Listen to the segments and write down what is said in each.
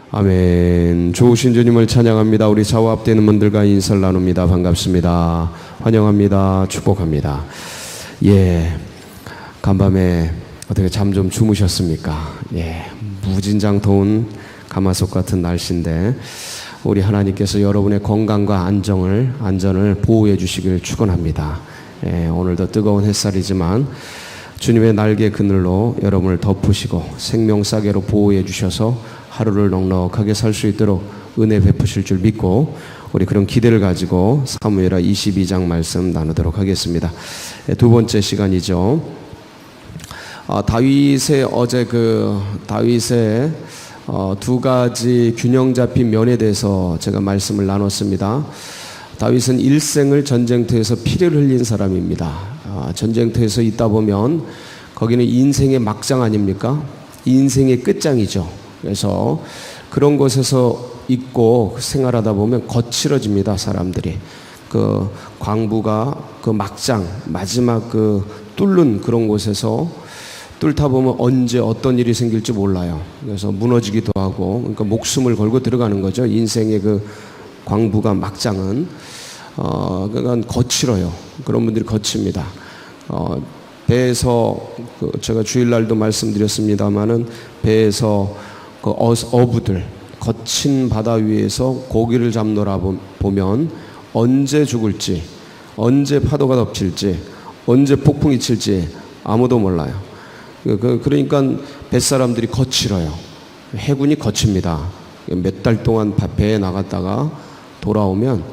아멘. 좋으신 주님을 찬양합니다. 우리 좌우 앞되는 분들과 인사를 나눕니다. 반갑습니다. 환영합니다. 축복합니다. 간밤에 어떻게 잠 좀 주무셨습니까? 무진장 더운 가마솥 같은 날씨인데 우리 하나님께서 여러분의 건강과 안전을 보호해 주시길 축원합니다. 오늘도 뜨거운 햇살이지만 주님의 날개 그늘로 여러분을 덮으시고 생명싸개로 보호해 주셔서 하루를 넉넉하게 살 수 있도록 은혜 베푸실 줄 믿고 우리 그런 기대를 가지고 사무엘하 22장 말씀 나누도록 하겠습니다. 두 번째 시간이죠. 다윗의 다윗의 두 가지 균형 잡힌 면에 대해서 제가 말씀을 나눴습니다. 다윗은 일생을 전쟁터에서 피를 흘린 사람입니다. 전쟁터에서 있다 보면 거기는 인생의 막장 아닙니까? 인생의 끝장이죠. 그래서 그런 곳에서 있고 생활하다 보면 거칠어집니다. 사람들이 그 광부가 그 막장 마지막 그 뚫는 그런 곳에서 뚫다 보면 언제 어떤 일이 생길지 몰라요. 그래서 무너지기도 하고, 그러니까 목숨을 걸고 들어가는 거죠. 인생의 그 광부가 막장은 그러니까 거칠어요. 그런 분들이 거칩니다. 배에서 제가 주일날도 말씀드렸습니다마는 배에서 그 어부들 거친 바다 위에서 고기를 잡노라 보면 언제 죽을지, 언제 파도가 덮칠지, 언제 폭풍이 칠지 아무도 몰라요. 그러니까 뱃사람들이 거칠어요. 해군이 거칩니다. 몇 달 동안 배에 나갔다가 돌아오면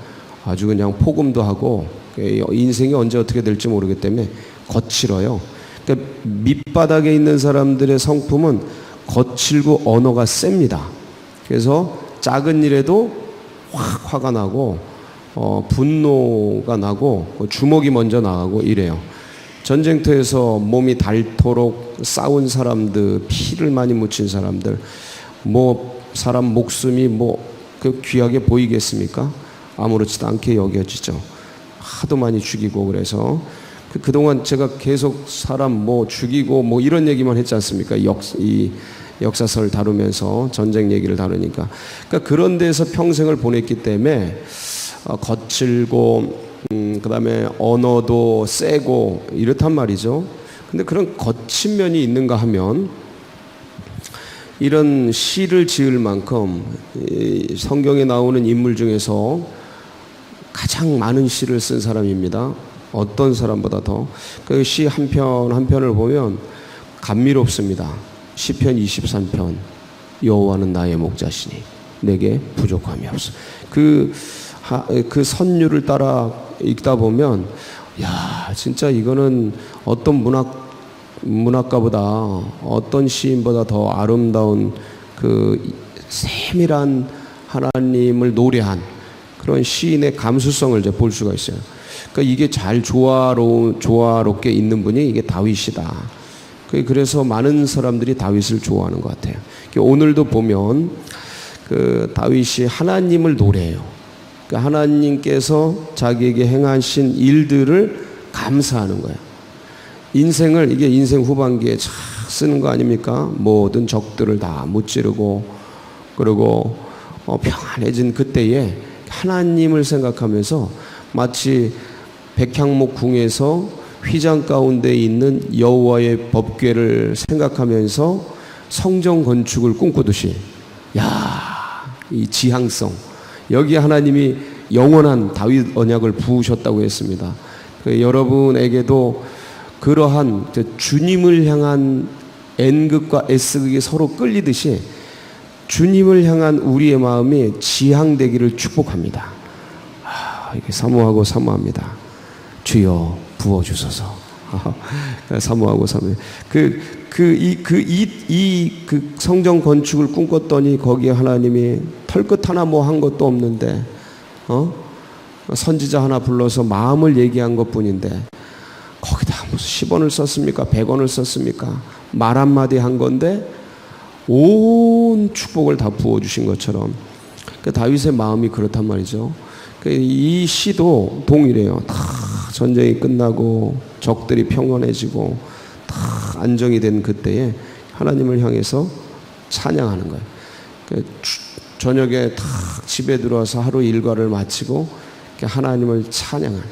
아주 그냥 폭음도 하고 인생이 언제 어떻게 될지 모르기 때문에 거칠어요. 그러니까 밑바닥에 있는 사람들의 성품은 거칠고 언어가 셉니다. 그래서 작은 일에도 확 화가 나고 분노가 나고 주먹이 먼저 나가고 이래요. 전쟁터에서 몸이 닳도록 싸운 사람들, 피를 많이 묻힌 사람들, 사람 목숨이 그 귀하게 보이겠습니까? 아무렇지도 않게 여겨지죠. 하도 많이 죽이고. 그래서 그동안 제가 계속 사람 죽이고 이런 얘기만 했지 않습니까? 이 역사서를 다루면서 전쟁 얘기를 다루니까. 그러니까 그런 데서 평생을 보냈기 때문에 거칠고 그다음에 언어도 세고 이렇단 말이죠. 근데 그런 거친 면이 있는가 하면 이런 시를 지을 만큼 성경에 나오는 인물 중에서 가장 많은 시를 쓴 사람입니다. 어떤 사람보다 더. 그 시 한 편 한 편을 보면 감미롭습니다. 시편 23편 여호와는 나의 목자시니 내게 부족함이 없어. 그 선율을 따라 읽다 보면 진짜 이거는 어떤 문학가보다 어떤 시인보다 더 아름다운 그 세밀한 하나님을 노래한 그런 시인의 감수성을 이제 볼 수가 있어요. 그러니까 이게 잘 조화롭게 있는 분이 이게 다윗이다. 그래서 많은 사람들이 다윗을 좋아하는 것 같아요. 오늘도 보면 그 다윗이 하나님을 노래해요. 그러니까 하나님께서 자기에게 행하신 일들을 감사하는 거예요. 이게 인생 후반기에 잘 쓰는 거 아닙니까? 모든 적들을 다 무찌르고 그리고 평안해진 그때에 하나님을 생각하면서 마치 백향목 궁에서 휘장 가운데 있는 여호와의 법궤를 생각하면서 성전 건축을 꿈꾸듯이 이 지향성, 여기 하나님이 영원한 다윗 언약을 부으셨다고 했습니다. 여러분에게도 그러한 주님을 향한 N극과 S극이 서로 끌리듯이 주님을 향한 우리의 마음이 지향되기를 축복합니다. 이게 사모하고 사모합니다. 주여 부어주소서. 사모하고 사모해. 그 성전 건축을 꿈꿨더니 거기에 하나님이 털끝 하나 한 것도 없는데, 선지자 하나 불러서 마음을 얘기한 것 뿐인데, 거기다 무슨 10원을 썼습니까? 100원을 썼습니까? 말 한마디 한 건데, 온 축복을 다 부어주신 것처럼. 다윗의 마음이 그렇단 말이죠. 이 시도 동일해요. 다 전쟁이 끝나고 적들이 평온해지고 다 안정이 된 그때에 하나님을 향해서 찬양하는 거예요. 저녁에 탁 집에 들어와서 하루 일과를 마치고 하나님을 찬양할,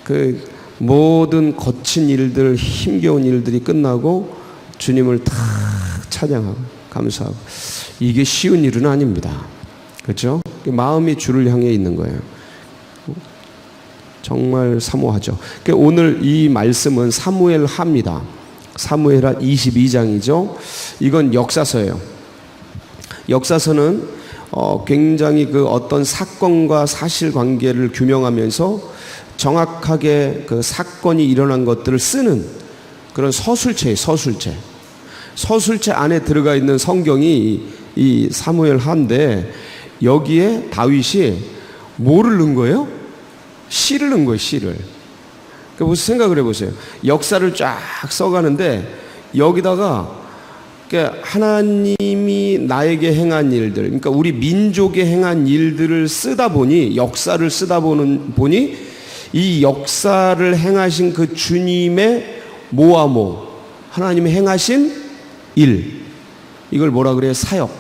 그 모든 거친 일들, 힘겨운 일들이 끝나고 주님을 탁 찬양하고 감사하고, 이게 쉬운 일은 아닙니다. 그렇죠? 마음이 주를 향해 있는 거예요. 정말 사모하죠. 오늘 이 말씀은 사무엘하입니다. 사무엘하 22장이죠. 이건 역사서예요. 역사서는 굉장히 그 어떤 사건과 사실관계를 규명하면서 정확하게 그 사건이 일어난 것들을 쓰는 그런 서술체예요. 서술체 안에 들어가 있는 성경이 이 사무엘하인데, 여기에 다윗이 뭐를 넣은 거예요? 시를 넣은 거예요. 시를. 그러니까 생각을 해보세요. 역사를 쫙 써가는데 여기다가 하나님이 나에게 행한 일들, 그러니까 우리 민족에 행한 일들을 쓰다 보니, 역사를 쓰다 보니 이 역사를 행하신 그 주님의 모아모, 하나님이 행하신 일, 이걸 뭐라 그래요? 사역.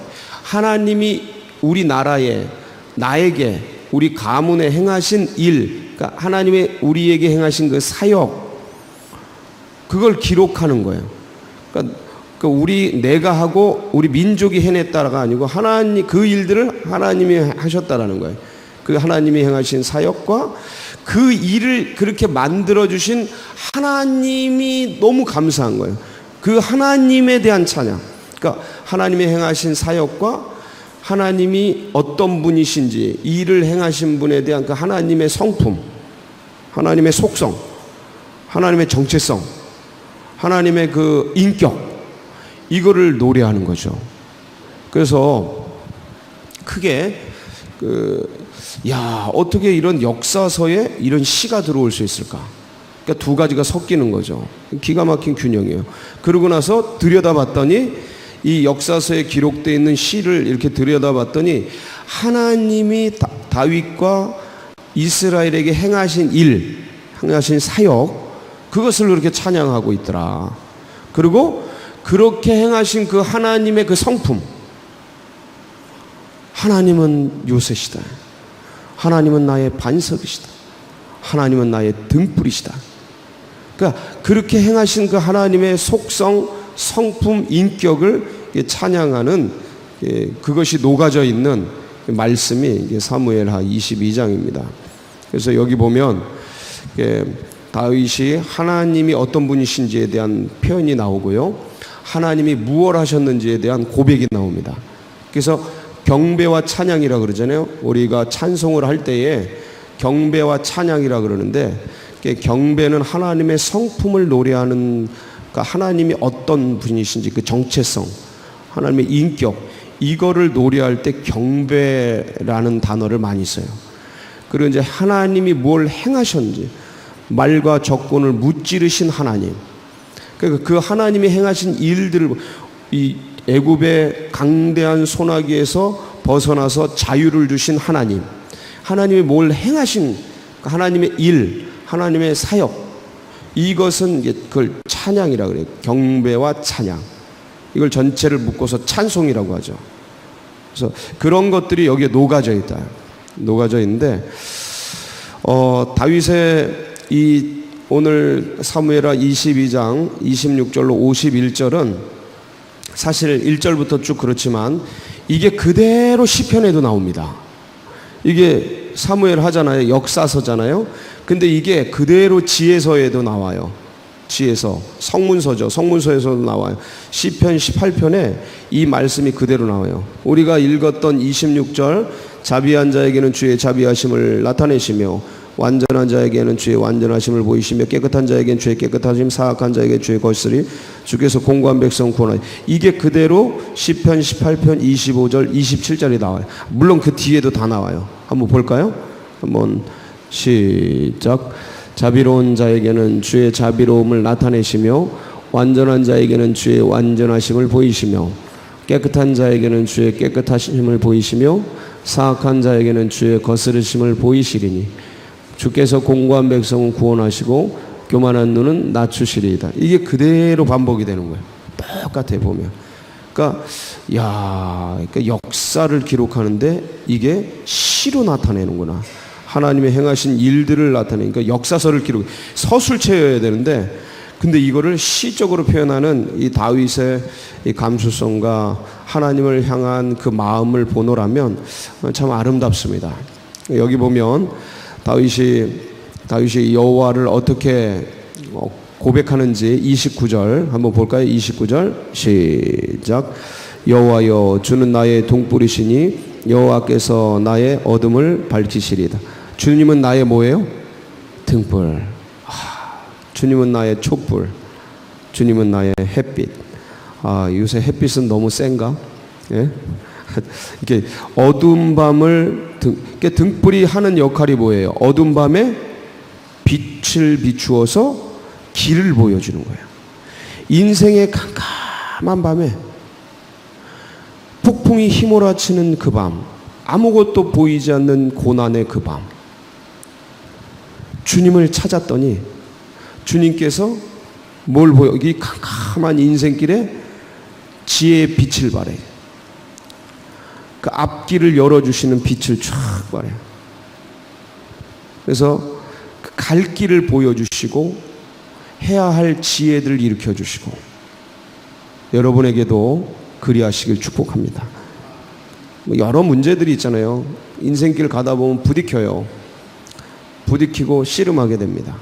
하나님이 우리나라에, 나에게, 우리 가문에 행하신 일, 그러니까 하나님의 우리에게 행하신 그 사역, 그걸 기록하는 거예요. 그러니까 내가 하고 우리 민족이 해냈다가 아니고 하나님, 그 일들을 하나님이 하셨다라는 거예요. 그 하나님이 행하신 사역과 그 일을 그렇게 만들어주신 하나님이 너무 감사한 거예요. 그 하나님에 대한 찬양. 그러니까 하나님이 행하신 사역과 하나님이 어떤 분이신지, 일을 행하신 분에 대한 그 하나님의 성품, 하나님의 속성, 하나님의 정체성, 하나님의 그 인격, 이거를 노래하는 거죠. 그래서 크게 어떻게 이런 역사서에 이런 시가 들어올 수 있을까? 그러니까 두 가지가 섞이는 거죠. 기가 막힌 균형이에요. 그러고 나서 들여다봤더니, 이 역사서에 기록되어 있는 시를 이렇게 들여다봤더니 하나님이 다윗과 이스라엘에게 행하신 일, 행하신 사역, 그것을 그렇게 찬양하고 있더라. 그리고 그렇게 행하신 그 하나님의 그 성품, 하나님은 요새시다, 하나님은 나의 반석이시다, 하나님은 나의 등불이시다. 그러니까 그렇게 행하신 그 하나님의 속성, 성품, 인격을 찬양하는, 그것이 녹아져 있는 말씀이 사무엘하 22장입니다. 그래서 여기 보면 다윗이 하나님이 어떤 분이신지에 대한 표현이 나오고요, 하나님이 무엇을 하셨는지에 대한 고백이 나옵니다. 그래서 경배와 찬양이라 그러잖아요. 우리가 찬송을 할 때에 경배와 찬양이라 그러는데, 경배는 하나님의 성품을 노래하는, 그러니까 하나님이 어떤 분이신지 그 정체성, 하나님의 인격, 이거를 노래할 때 경배라는 단어를 많이 써요. 그리고 이제 하나님이 뭘 행하셨는지, 말과 적군을 무찌르신 하나님, 그러니까 그 하나님이 행하신 일들을, 이 애굽의 강대한 소나기에서 벗어나서 자유를 주신 하나님, 하나님이 뭘 행하신 하나님의 일, 하나님의 사역, 이것은 이제 그걸 찬양이라고 그래요. 경배와 찬양, 이걸 전체를 묶어서 찬송이라고 하죠. 그래서 그런 것들이 여기에 녹아져 있다. 녹아져 있는데, 다윗의 이 오늘 사무엘하 22장 26절로 51절은 사실 1절부터 쭉 그렇지만 이게 그대로 시편에도 나옵니다. 이게 사무엘 하잖아요. 역사서잖아요. 근데 이게 그대로 지혜서에도 나와요. 지혜서, 성문서죠. 성문서에서도 나와요. 시편 18편에 이 말씀이 그대로 나와요. 우리가 읽었던 26절, 자비한 자에게는 주의 자비하심을 나타내시며 완전한 자에게는 주의 완전하심을 보이시며 깨끗한 자에게는 주의 깨끗하심, 사악한 자에게 주의 거스리, 주께서 공고한 백성 구원하시. 이게 그대로 시편 18편 25절 27절에 나와요. 물론 그 뒤에도 다 나와요. 한번 볼까요? 한번 시작. 자비로운 자에게는 주의 자비로움을 나타내시며 완전한 자에게는 주의 완전하심을 보이시며 깨끗한 자에게는 주의 깨끗하심을 보이시며 사악한 자에게는 주의 거스르심을 보이시리니 주께서 공고한 백성은 구원하시고 교만한 눈은 낮추시리이다. 이게 그대로 반복이 되는 거예요. 똑같아 보면. 그러니까 그러니까 역사를 기록하는데 이게 시로 나타내는구나. 하나님의 행하신 일들을 나타내니까 그러니까 역사서를 기록, 서술체여야 되는데, 근데 이거를 시적으로 표현하는 이 다윗의 이 감수성과 하나님을 향한 그 마음을 보노라면 참 아름답습니다. 여기 보면 다윗이 여호와를 어떻게 고백하는지 29절 한번 볼까요? 29절 시작. 여호와여, 주는 나의 등불이시니 여호와께서 나의 어둠을 밝히시리다. 주님은 나의 뭐예요? 등불. 주님은 나의 촛불. 주님은 나의 햇빛. 요새 햇빛은 너무 센가? 예? 이렇게 어두운 밤을 등불이 하는 역할이 뭐예요? 어두운 밤에 빛을 비추어서 길을 보여주는 거예요. 인생의 캄캄한 밤에, 폭풍이 휘몰아치는 그 밤, 아무것도 보이지 않는 고난의 그 밤, 주님을 찾았더니 주님께서 뭘 보여? 이 캄캄한 인생길에 지혜의 빛을 발해. 그 앞길을 열어주시는 빛을 쫙 발해. 그래서 그 갈 길을 보여주시고 해야 할 지혜들을 일으켜주시고, 여러분에게도 그리하시길 축복합니다. 여러 문제들이 있잖아요. 인생길 가다 보면 부딪혀요. 부딪히고 씨름하게 됩니다.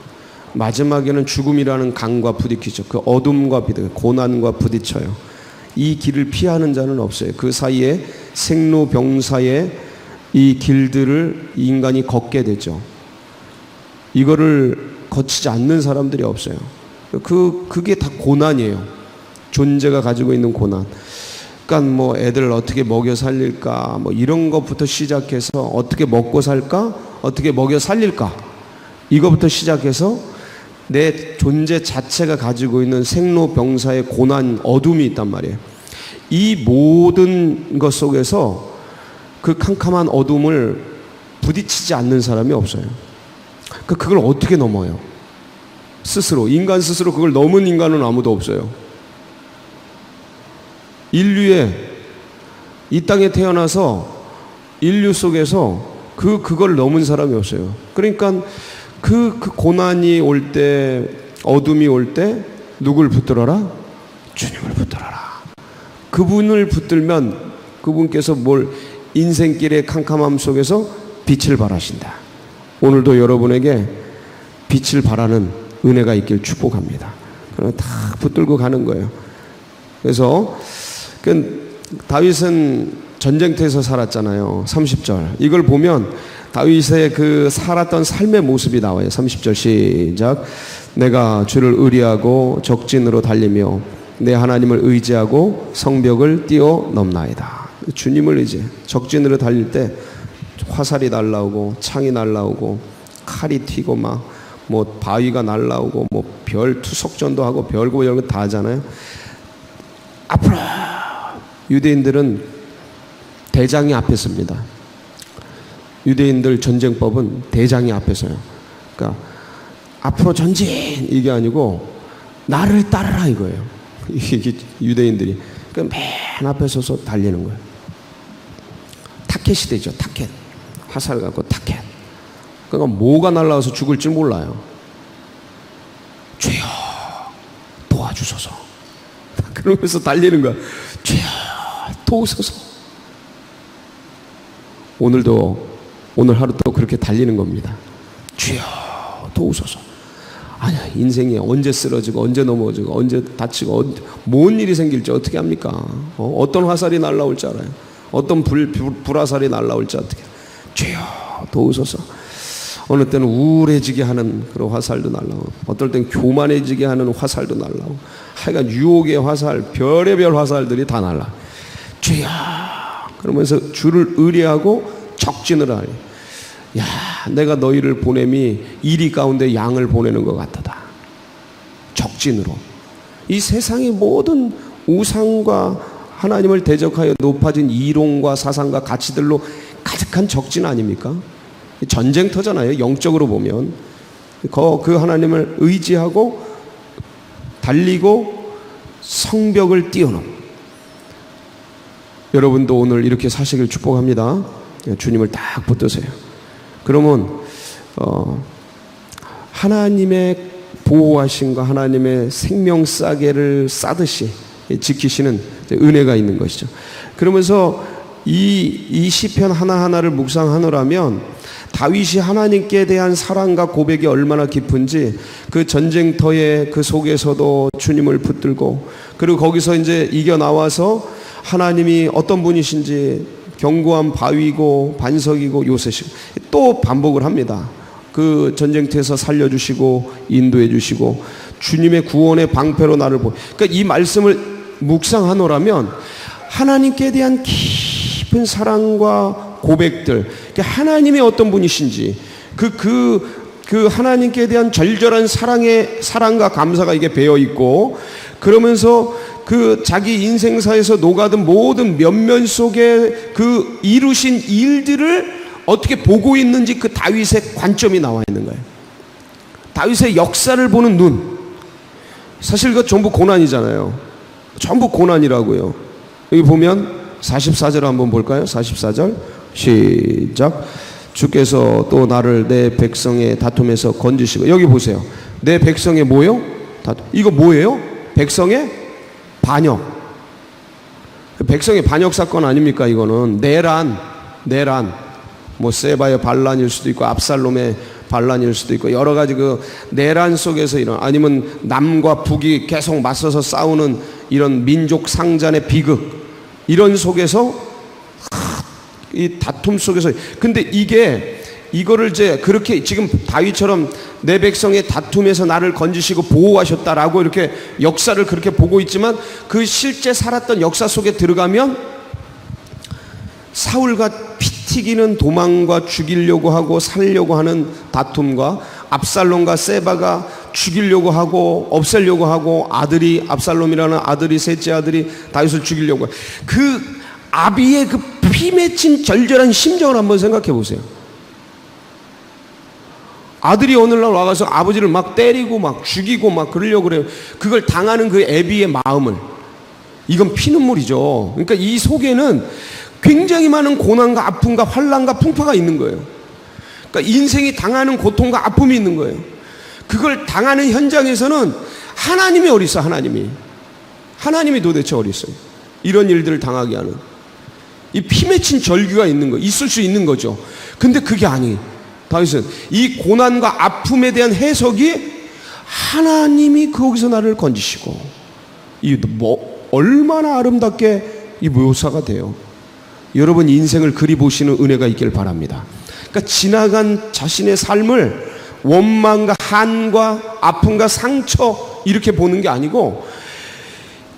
마지막에는 죽음이라는 강과 부딪히죠. 그 어둠과 고난과 부딪혀요. 이 길을 피하는 자는 없어요. 그 사이에 생로병사의 이 길들을 인간이 걷게 되죠. 이거를 거치지 않는 사람들이 없어요. 그게 다 고난이에요. 존재가 가지고 있는 고난. 그러니까 뭐 애들 어떻게 먹여 살릴까, 뭐 이런 것부터 시작해서 어떻게 먹고 살까, 어떻게 먹여 살릴까, 이거부터 시작해서 내 존재 자체가 가지고 있는 생로병사의 고난, 어둠이 있단 말이에요. 이 모든 것 속에서 그 캄캄한 어둠을 부딪히지 않는 사람이 없어요. 그걸 어떻게 넘어요? 스스로, 인간 스스로 그걸 넘은 인간은 아무도 없어요. 인류의 이 땅에 태어나서 인류 속에서 그걸 넘은 사람이 없어요. 그러니까 그 고난이 올 때, 어둠이 올 때 누굴 붙들어라? 주님을 붙들어라. 그분을 붙들면 그분께서 인생길의 캄캄함 속에서 빛을 발하신다. 오늘도 여러분에게 빛을 발하는 은혜가 있길 축복합니다. 그럼 다 붙들고 가는 거예요. 그래서 다윗은 전쟁터에서 살았잖아요. 30절. 이걸 보면 다윗의 그 살았던 삶의 모습이 나와요. 30절 시작. 내가 주를 의리하고 적진으로 달리며 내 하나님을 의지하고 성벽을 뛰어넘나이다. 주님을 의지해. 적진으로 달릴 때 화살이 날라오고 창이 날라오고 칼이 튀고 뭐 바위가 날라오고 뭐 별 투석전도 하고 별거 별거 다 하잖아요. 앞으로 유대인들은 대장이 앞에 섭니다. 유대인들 전쟁법은 대장이 앞에 서요. 그러니까 앞으로 전진 이게 아니고 나를 따르라 이거예요. 이게 유대인들이. 그러니까 맨 앞에 서서 달리는 거예요. 타켓이 되죠. 타켓. 화살 갖고 타켓. 그러니까 뭐가 날라와서 죽을지 몰라요. 주여 도와주소서. 그러면서 달리는 거야. 주여 도우소서. 오늘 하루도 그렇게 달리는 겁니다. 주여 도우소서. 아니야, 인생이 언제 쓰러지고 언제 넘어지고 언제 다치고 뭔 일이 생길지 어떻게 합니까? 어떤 화살이 날라올지 알아요. 어떤 불화살이 날라올지 어떻게. 주여 도우소서. 어느 때는 우울해지게 하는 그런 화살도 날라오고, 어떨 땐 교만해지게 하는 화살도 날라오고, 하여간 유혹의 화살, 별의별 화살들이 다 날라. 주여. 그러면서 주를 의뢰하고 적진을 하니, 야, 내가 너희를 보냄이 이리 가운데 양을 보내는 것 같다. 적진으로. 이 세상의 모든 우상과 하나님을 대적하여 높아진 이론과 사상과 가치들로 가득한 적진 아닙니까? 전쟁터잖아요. 영적으로 보면 그 하나님을 의지하고 달리고 성벽을 뛰어넘. 여러분도 오늘 이렇게 사시길 축복합니다. 주님을 딱 붙드세요. 그러면 하나님의 보호하심과 하나님의 생명 싸개를 싸듯이 지키시는 은혜가 있는 것이죠. 그러면서 이 시편 하나하나를 묵상하노라면 다윗이 하나님께 대한 사랑과 고백이 얼마나 깊은지 그 전쟁터의 그 속에서도 주님을 붙들고, 그리고 거기서 이제 이겨 나와서 하나님이 어떤 분이신지 견고한 바위고 반석이고 요새시고 또 반복을 합니다. 그 전쟁터에서 살려주시고 인도해 주시고 주님의 구원의 방패로 나를 그러니까 이 말씀을 묵상하노라면 하나님께 대한 깊은 사랑과 고백들, 그러니까 하나님이 어떤 분이신지 그 하나님께 대한 절절한 사랑과 감사가 이게 배어 있고, 그러면서 그 자기 인생사에서 녹아든 모든 면면 속에 그 이루신 일들을 어떻게 보고 있는지 그 다윗의 관점이 나와 있는 거예요. 다윗의 역사를 보는 눈. 사실 그 전부 고난이잖아요. 전부 고난이라고요. 여기 보면 44절 한번 볼까요? 44절 시작. 주께서 또 나를 내 백성의 다툼에서 건지시고. 여기 보세요. 내 백성의 뭐요? 이거 뭐예요? 백성의 반역. 백성의 반역 사건 아닙니까? 이거는 내란 뭐 세바의 반란일 수도 있고 압살롬의 반란일 수도 있고 여러 가지 그 내란 속에서 아니면 남과 북이 계속 맞서서 싸우는 이런 민족 상잔의 비극, 이런 속에서 이 다툼 속에서, 근데 이거를 이제 그렇게 지금 다윗처럼 내 백성의 다툼에서 나를 건지시고 보호하셨다라고 이렇게 역사를 그렇게 보고 있지만, 그 실제 살았던 역사 속에 들어가면 사울과 피 튀기는 도망과 죽이려고 하고 살려고 하는 다툼과 압살롬과 세바가 죽이려고 하고 없애려고 하고 아들이 압살롬이라는 아들이 셋째 아들이 다윗을 죽이려고 하고, 그 아비의 그 피 맺힌 절절한 심정을 한번 생각해 보세요. 아들이 오늘날 와가서 아버지를 막 때리고 막 죽이고 막 그러려고 그래요. 그걸 당하는 그 애비의 마음을, 이건 피눈물이죠. 그러니까 이 속에는 굉장히 많은 고난과 아픔과 환난과 풍파가 있는 거예요. 그러니까 인생이 당하는 고통과 아픔이 있는 거예요. 그걸 당하는 현장에서는 하나님이 어디 있어? 하나님이 도대체 어디 있어요? 이런 일들을 당하게 하는 이 피 맺힌 절규가 있는 거, 있을 수 있는 거죠. 근데 그게 아니. 다윗은 이 고난과 아픔에 대한 해석이 하나님이 거기서 나를 건지시고, 이 뭐 얼마나 아름답게 이 묘사가 돼요. 여러분 인생을 그리 보시는 은혜가 있길 바랍니다. 그러니까 지나간 자신의 삶을 원망과 한과 아픔과 상처 이렇게 보는 게 아니고,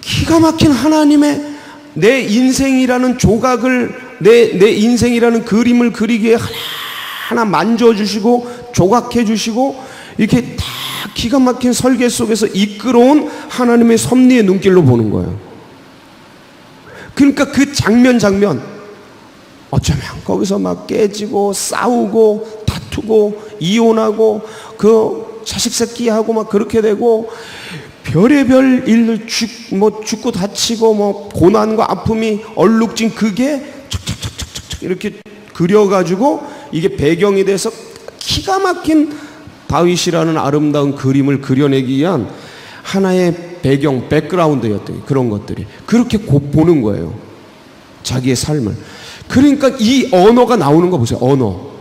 기가 막힌 하나님의 내 인생이라는 조각을, 내 인생이라는 그림을 그리기에 하나 만져주시고 조각해주시고 이렇게 다 기가 막힌 설계 속에서 이끌어온 하나님의 섭리의 눈길로 보는 거예요. 그러니까 그 장면 어쩌면 거기서 막 깨지고 싸우고 다투고 이혼하고 그 자식 새끼하고 막 그렇게 되고 별의별 일들 죽고 다치고 뭐 고난과 아픔이 얼룩진 그게 척척척척척 이렇게 그려가지고 이게 배경이 돼서 기가 막힌 다윗이라는 아름다운 그림을 그려내기 위한 하나의 배경, 백그라운드였던 그런 것들이 그렇게 보는 거예요. 자기의 삶을. 그러니까 이 언어가 나오는 거 보세요. 언어.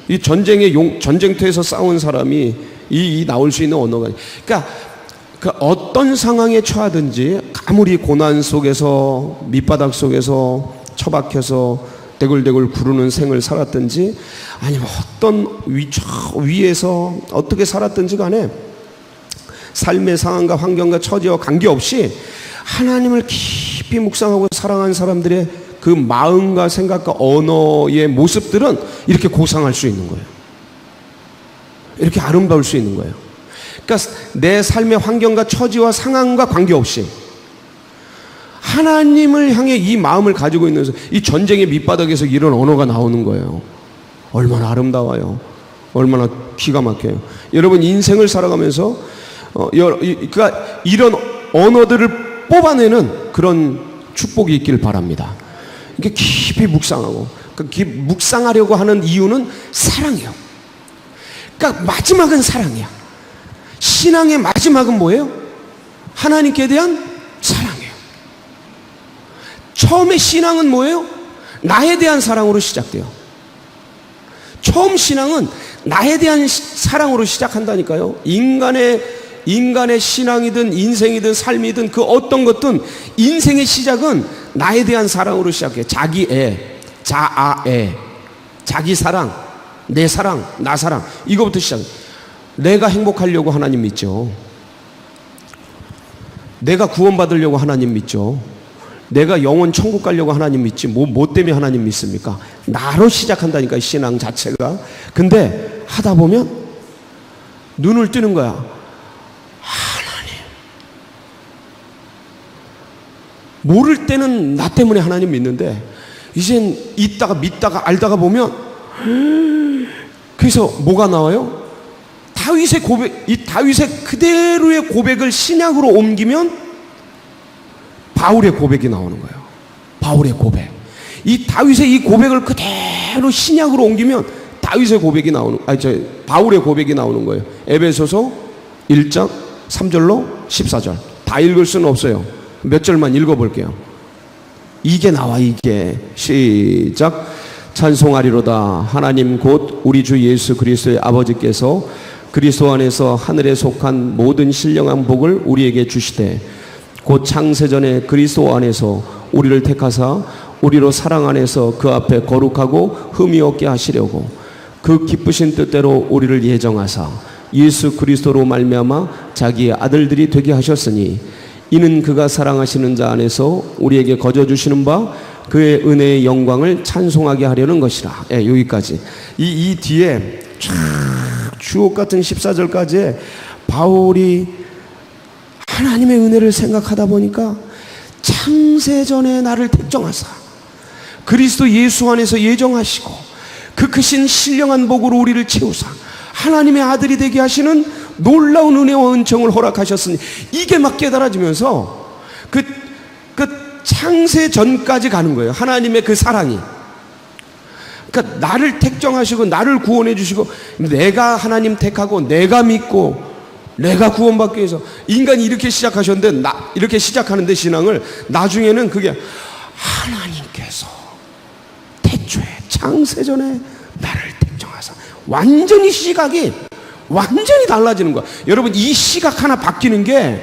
이 전쟁터에서 싸운 사람이 이 나올 수 있는 언어가. 그러니까 그 어떤 상황에 처하든지 아무리 고난 속에서 밑바닥 속에서 처박혀서 대굴대굴 구르는 생을 살았든지 아니면 어떤 위에서 어떻게 살았든지 간에 삶의 상황과 환경과 처지와 관계없이 하나님을 깊이 묵상하고 사랑하는 사람들의 그 마음과 생각과 언어의 모습들은 이렇게 고상할 수 있는 거예요. 이렇게 아름다울 수 있는 거예요. 그러니까 내 삶의 환경과 처지와 상황과 관계없이 하나님을 향해 이 마음을 가지고 있는 이 전쟁의 밑바닥에서 이런 언어가 나오는 거예요. 얼마나 아름다워요. 얼마나 기가 막혀요. 여러분 인생을 살아가면서 그러니까 이런 언어들을 뽑아내는 그런 축복이 있길 바랍니다. 이게 깊이 묵상하고, 묵상하려고 하는 이유는 사랑이에요. 그러니까 마지막은 사랑이야. 신앙의 마지막은 뭐예요? 하나님께 대한 사랑이에요. 처음에 신앙은 뭐예요? 나에 대한 사랑으로 시작돼요. 처음 신앙은 나에 대한 사랑으로 시작한다니까요. 인간의 신앙이든 인생이든 삶이든 그 어떤 것든 인생의 시작은 나에 대한 사랑으로 시작해요. 자기애, 자아애, 자기 사랑, 내 사랑, 나 사랑, 이거부터 시작해요. 내가 행복하려고 하나님 믿죠. 내가 구원받으려고 하나님 믿죠. 내가 영원 천국 가려고 하나님 믿지 뭐 때문에 하나님 믿습니까? 나로 시작한다니까, 신앙 자체가. 근데 하다 보면 눈을 뜨는 거야. 하나님. 모를 때는 나 때문에 하나님 믿는데 이젠 있다가 믿다가 알다가 보면, 그래서 뭐가 나와요? 다윗의 고백, 이 다윗의 그대로의 고백을 신약으로 옮기면 바울의 고백이 나오는 거예요. 바울의 고백. 이 다윗의 이 고백을 그대로 신약으로 옮기면 다윗의 고백이 바울의 고백이 나오는 거예요. 에베소서 1장 3절로 14절. 다 읽을 수는 없어요. 몇 절만 읽어볼게요. 이게 나와, 이게. 시작. 찬송하리로다. 하나님 곧 우리 주 예수 그리스도의 아버지께서 그리스도 안에서 하늘에 속한 모든 신령한 복을 우리에게 주시되 곧 창세전에 그리스도 안에서 우리를 택하사 우리로 사랑 안에서 그 앞에 거룩하고 흠이 없게 하시려고 그 기쁘신 뜻대로 우리를 예정하사 예수 그리스도로 말미암아 자기의 아들들이 되게 하셨으니 이는 그가 사랑하시는 자 안에서 우리에게 거저 주시는 바 그의 은혜의 영광을 찬송하게 하려는 것이라. 예, 여기까지. 이 뒤에 쫙 주옥 같은 14절까지 바울이 하나님의 은혜를 생각하다 보니까 창세전에 나를 택정하사 그리스도 예수 안에서 예정하시고 그 크신 신령한 복으로 우리를 채우사 하나님의 아들이 되게 하시는 놀라운 은혜와 은총을 허락하셨으니, 이게 막 깨달아지면서 그 창세전까지 가는 거예요. 하나님의 그 사랑이. 그러니까 나를 택정하시고 나를 구원해 주시고 내가 하나님 택하고 내가 믿고 내가 구원받기 위해서 인간이 이렇게 시작하셨는데, 이렇게 시작하는데 신앙을, 나중에는 그게 하나님께서 태초에 창세전에 나를 택정하사, 완전히 시각이 완전히 달라지는 거야. 여러분, 이 시각 하나 바뀌는 게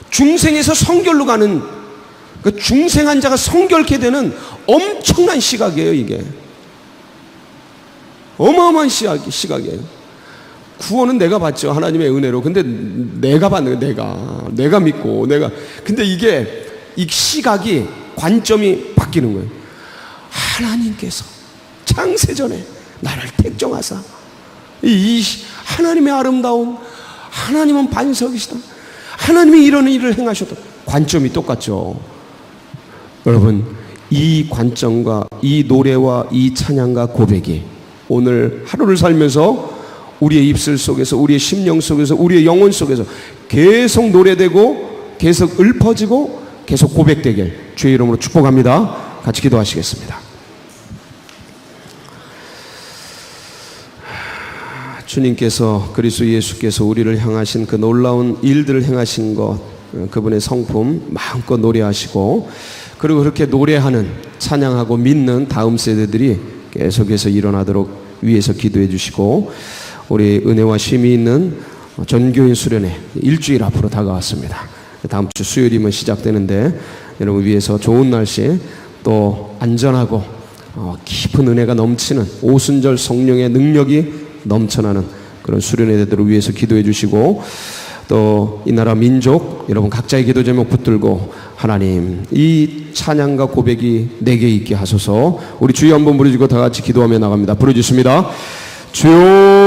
중생에서 성결로 가는, 그 중생한 자가 성결케 되는 엄청난 시각이에요. 이게 어마어마한 시각이에요. 구원은 내가 받죠, 하나님의 은혜로. 근데 내가 받는 거예요. 내가 믿고 근데 이게 이 시각이, 관점이 바뀌는 거예요. 하나님께서 창세전에 나를 택정하사, 이 하나님의 아름다운, 하나님은 반석이시다, 하나님이 이런 일을 행하셨다. 관점이 똑같죠. 여러분, 이 관점과 이 노래와 이 찬양과 고백이 오늘 하루를 살면서 우리의 입술 속에서, 우리의 심령 속에서, 우리의 영혼 속에서 계속 노래되고 계속 읊어지고 계속 고백되길 주의 이름으로 축복합니다. 같이 기도하시겠습니다. 주님께서, 그리스도 예수께서 우리를 향하신 그 놀라운 일들을 행하신 것, 그분의 성품 마음껏 노래하시고, 그리고 그렇게 노래하는, 찬양하고 믿는 다음 세대들이 계속해서 일어나도록 위에서 기도해 주시고, 우리 은혜와 쉼이 있는 전교인 수련회 일주일 앞으로 다가왔습니다. 다음 주 수요일이면 시작되는데, 여러분 위에서 좋은 날씨, 또 안전하고 깊은 은혜가 넘치는 오순절 성령의 능력이 넘쳐나는 그런 수련회 되도록 위해서 기도해 주시고, 또 이 나라 민족 여러분 각자의 기도 제목 붙들고, 하나님 이 찬양과 고백이 내게 있게 하소서. 우리 주여 한번 부르짖고 다 같이 기도하며 나갑니다. 부르짖습니다. 주여